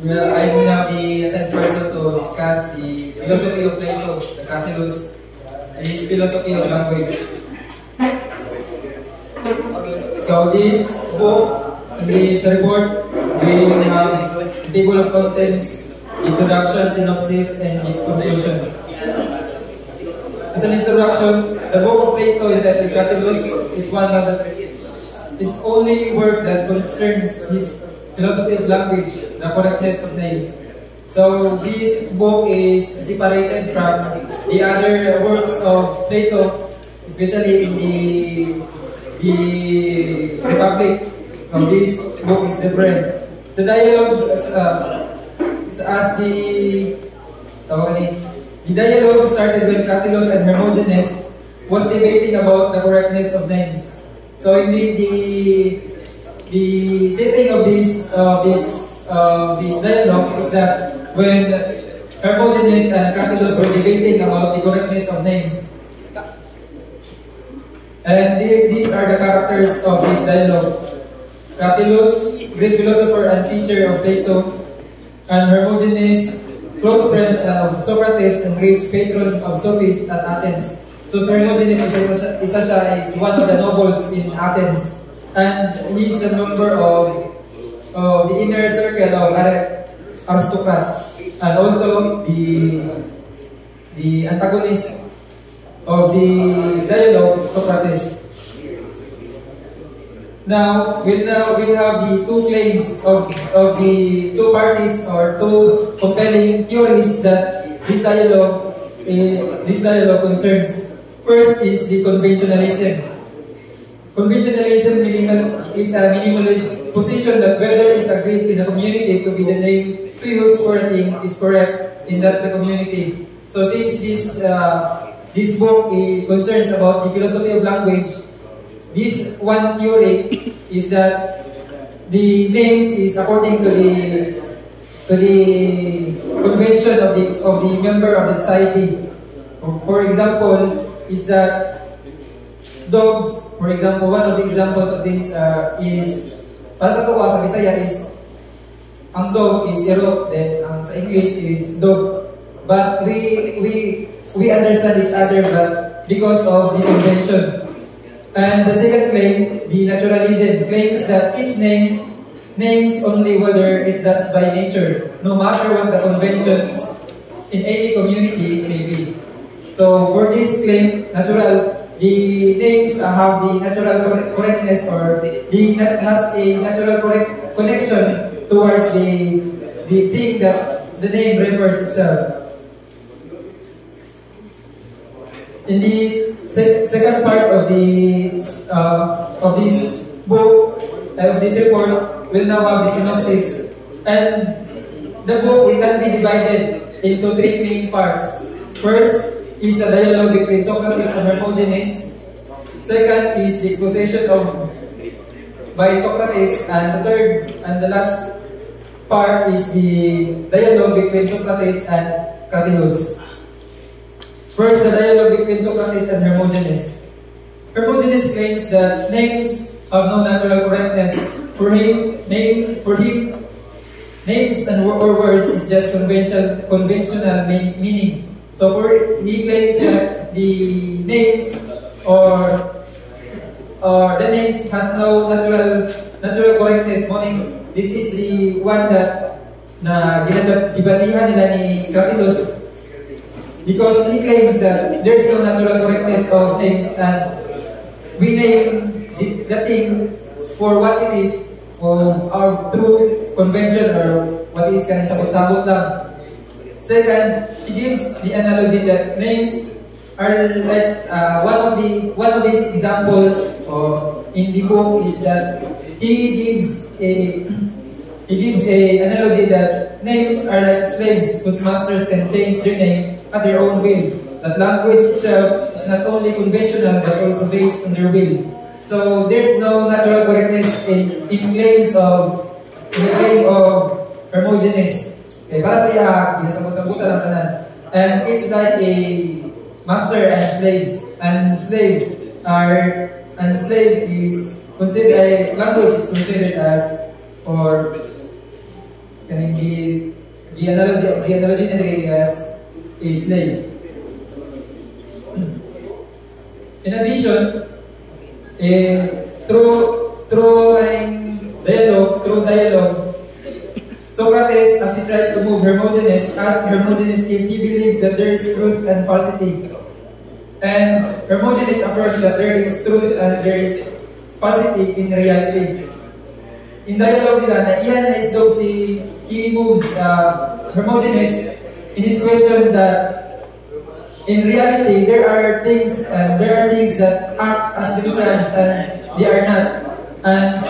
Well, I will now be the second person to discuss the philosophy of Plato, the Catullus, and his philosophy of language. So this book, this report, will have a table of contents, introduction, synopsis, and conclusion. As an introduction, the book of Plato entitled Catullus is one of his only work that concerns his philosophy of language, the correctness of names. So this book is separated from the other works of Plato, especially in the Republic. This book is different. The dialogue the dialogue started when Catullus and Hermogenes was debating about the correctness of names. So indeed, the setting of this dialogue is that when Hermogenes and Catullus were debating about the correctness of names, and these are the characters of this dialogue. Catullus, great philosopher and teacher of Plato, and Hermogenes, close friend of Socrates and great patron of sophists at Athens. So Hermogenes is one of the nobles in Athens, and he's a member of the inner circle of aristocrats, and also the antagonist of the dialogue, Socrates. Now we have the two claims of the two parties, or two compelling theories that this dialogue concerns. First is the conventionalism. Conventionalism is a minimalist position that whether is agreed in the community to be the name to use for a thing is correct in that the community. So since this book concerns about the philosophy of language, this one theory is that the names is according to the convention of the member of the society. For example, is that dogs, for example, one of the examples of this is, para sa tuwa sa Bisaya is, ang dog is ero, then sa English is dog. But we understand each other, but because of the convention. And the second claim, the naturalism, claims that each name names only whether it does by nature, no matter what the conventions in any community may be. So for this claim, the names have the natural correctness, or has a natural connection towards the thing that the name refers itself. In the second part of this book, of this report, we'll now have the synopsis. And the book can be divided into three main parts. First is the dialogue between Socrates and Hermogenes. Second is the exposition by Socrates, and the third and the last part is the dialogue between Socrates and Catullus. First, the dialogue between Socrates and Hermogenes. Hermogenes claims that names have no natural correctness. For him, names and or words is just conventional meaning. So he claims that the names or the names has no natural correctness. Meaning, this is the one that dibatihan nila ni Catullus, because he claims that there's no natural correctness of names, and we name the thing for what it is, or our true convention, or what is kanang sabot-sabot lang. Second, he gives the analogy that names are like one of his examples in the book is that he gives a analogy that names are like slaves whose masters can change their name at their own will. That language itself is not only conventional but also based on their will. So there's no natural correctness in the claim of Hermogenes. Okay, para sa iya, ginasabot-sabutan ang tanan. And it's like a master and slaves. And slave is considered, language is considered as, or kaning the analogy na as a slave. In addition, through dialogue, Socrates, as he tries to move Hermogenes, asks Hermogenes if he believes that there is truth and falsity. And Hermogenes affirms that there is truth and there is falsity in reality. In dialogue nila, na iyan na isdog he moves Hermogenes in his question that in reality, there are things that act as themselves and they are not. And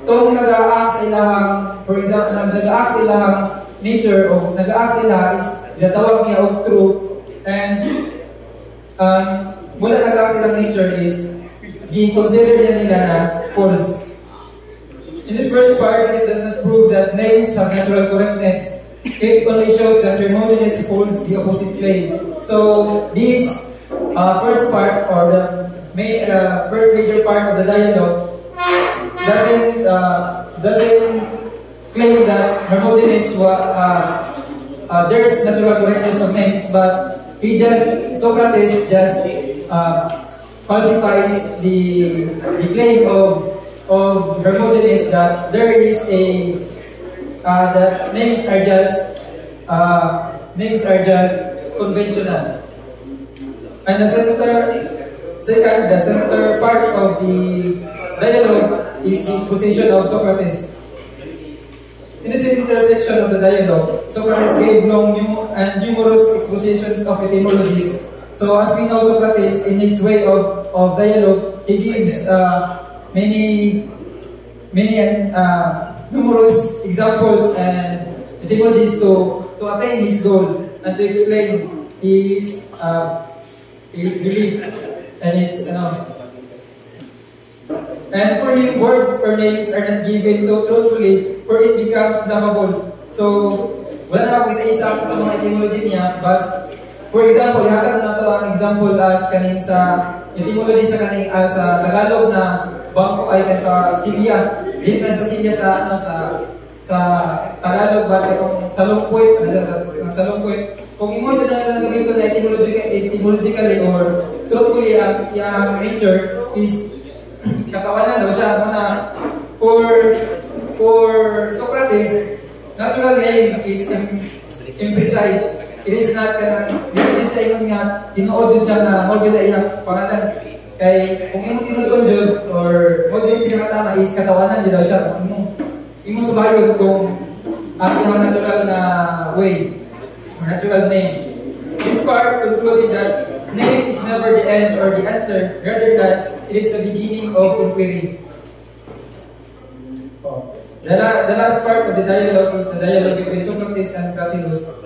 kung nag-a-act sa ilahang, for example, nag-a-act sa ilahang nature o nag-a-act sa ilaha is tinatawag niya of truth, and wala nag-a-act sa ilang nature is i-consider niya nila na false. In this first part, it does not prove that names have natural correctness. It only shows that Hermogenes holds the opposite claim. So this first part, or the first major part of the dialogue, doesn't claim that Hermogenes there's natural correctness of names, but Socrates just falsifies the claim of Hermogenes that there is that names are just conventional. And the center part of the dialogue is the exposition of Socrates. In this intersection of the dialogue, Socrates gave long and numerous expositions of etymologies. So as we know, Socrates, in his way of dialogue, he gives many numerous examples and etymologies to attain his goal and to explain his belief and his and for him, words or names are not given so truthfully, for it becomes laughable. So wala na ako isa-isa ang mga etymology niya, but for example, ihatag na nato ang example as kaning sa etymology sa kaning sa Tagalog na bangko ay sa Silya. Dili na sa Silya sa Tagalog ba kung salungkwit sa salungkwit. Kung imo na lang gamito na etymologically or truthfully ang nature is kakawanan daw siya na for Socrates, natural name is imprecise. It is not din siya yung nga tinuod siya na morbida iyang pangalan. Kay kung imong tinudon jud or mo yung pinakatama is katawanan din daw siya. Kung imong subayod kung ang iyang natural na way or natural name. This part concluded that name is never the end or the answer, rather that it is the beginning of inquiry. The last part of the dialogue is the dialogue between Socrates and Cratylus.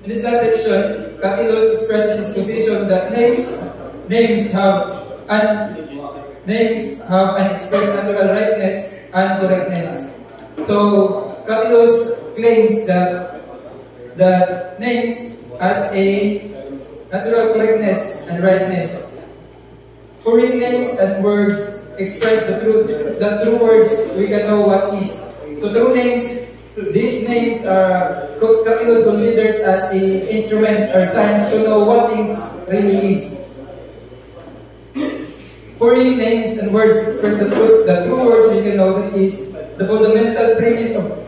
In this last section, Cratylus expresses his position that names have an expressed natural rightness and correctness. So Cratylus claims that names has a natural correctness and rightness. For real names and words express the true words we can know what is. So true names, these names are Cratylus considers as instruments or signs to know what things really is. For real names and words express the true words we can know that is. The fundamental premise of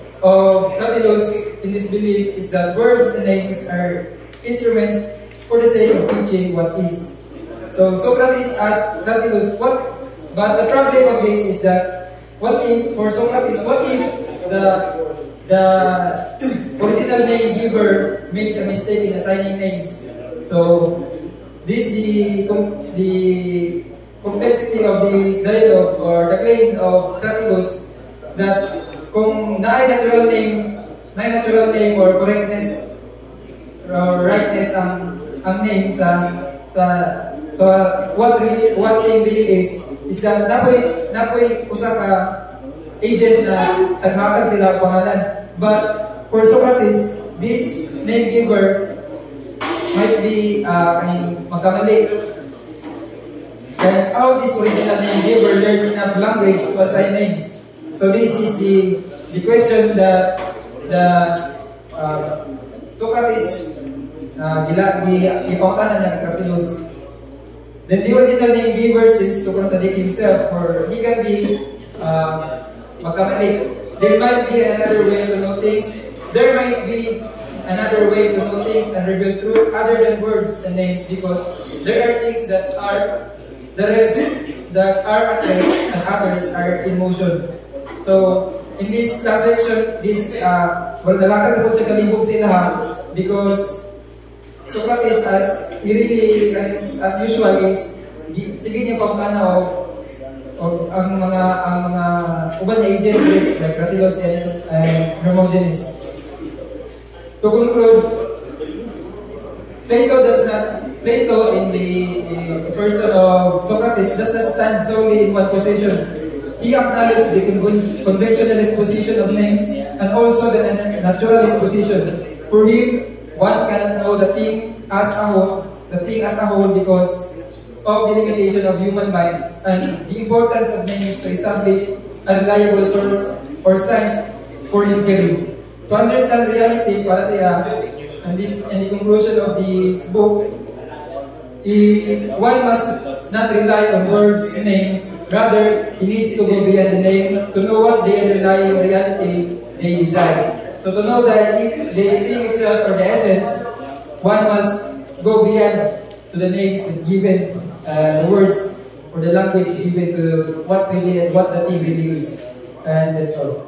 Cratylus in this belief is that words and names are instruments for the sake of teaching what is. So Socrates asked Cratylus but the problem of this is that for Socrates, what if the original name giver made a mistake in assigning names? So this the complexity of this dialogue or the claim of Cratylus that kung naay natural name or correctness or rightness ang name so what name really is that napoy usa ka agent na taghatag sila pangalan, but for Socrates this name giver might be magkamali. And how this original name giver learned enough language to assign names. So this is the question that that Socrates gipangutanan niya kay Cratylus. Then the original name giver seems to contradict himself, for he can be magkamali. There might be another way to know things. There might be another way to know things and reveal truth other than words and names, because there are things that are at rest and others are in motion. So in this last section, nalakad ako sa kalibog sa ilaha, because Socrates, as usual, is sige niya pangkana o ang mga uban na agent like Cratylus and Hermogenes. To conclude, Plato in the person of Socrates does not stand solely in one position. He acknowledged the conventionalist position of names and also the naturalist position. For him, one cannot know the thing as a whole because of the limitation of human mind and the importance of names to establish a reliable source or science for inquiry. To understand reality para sa iya, and the conclusion of this book, one must not rely on words and names. Rather, he needs to go beyond the name to know what the underlying reality they desire. So to know that if the thing itself or the essence, one must go beyond to the names given, the words or the language given to what the thing really is. And that's all.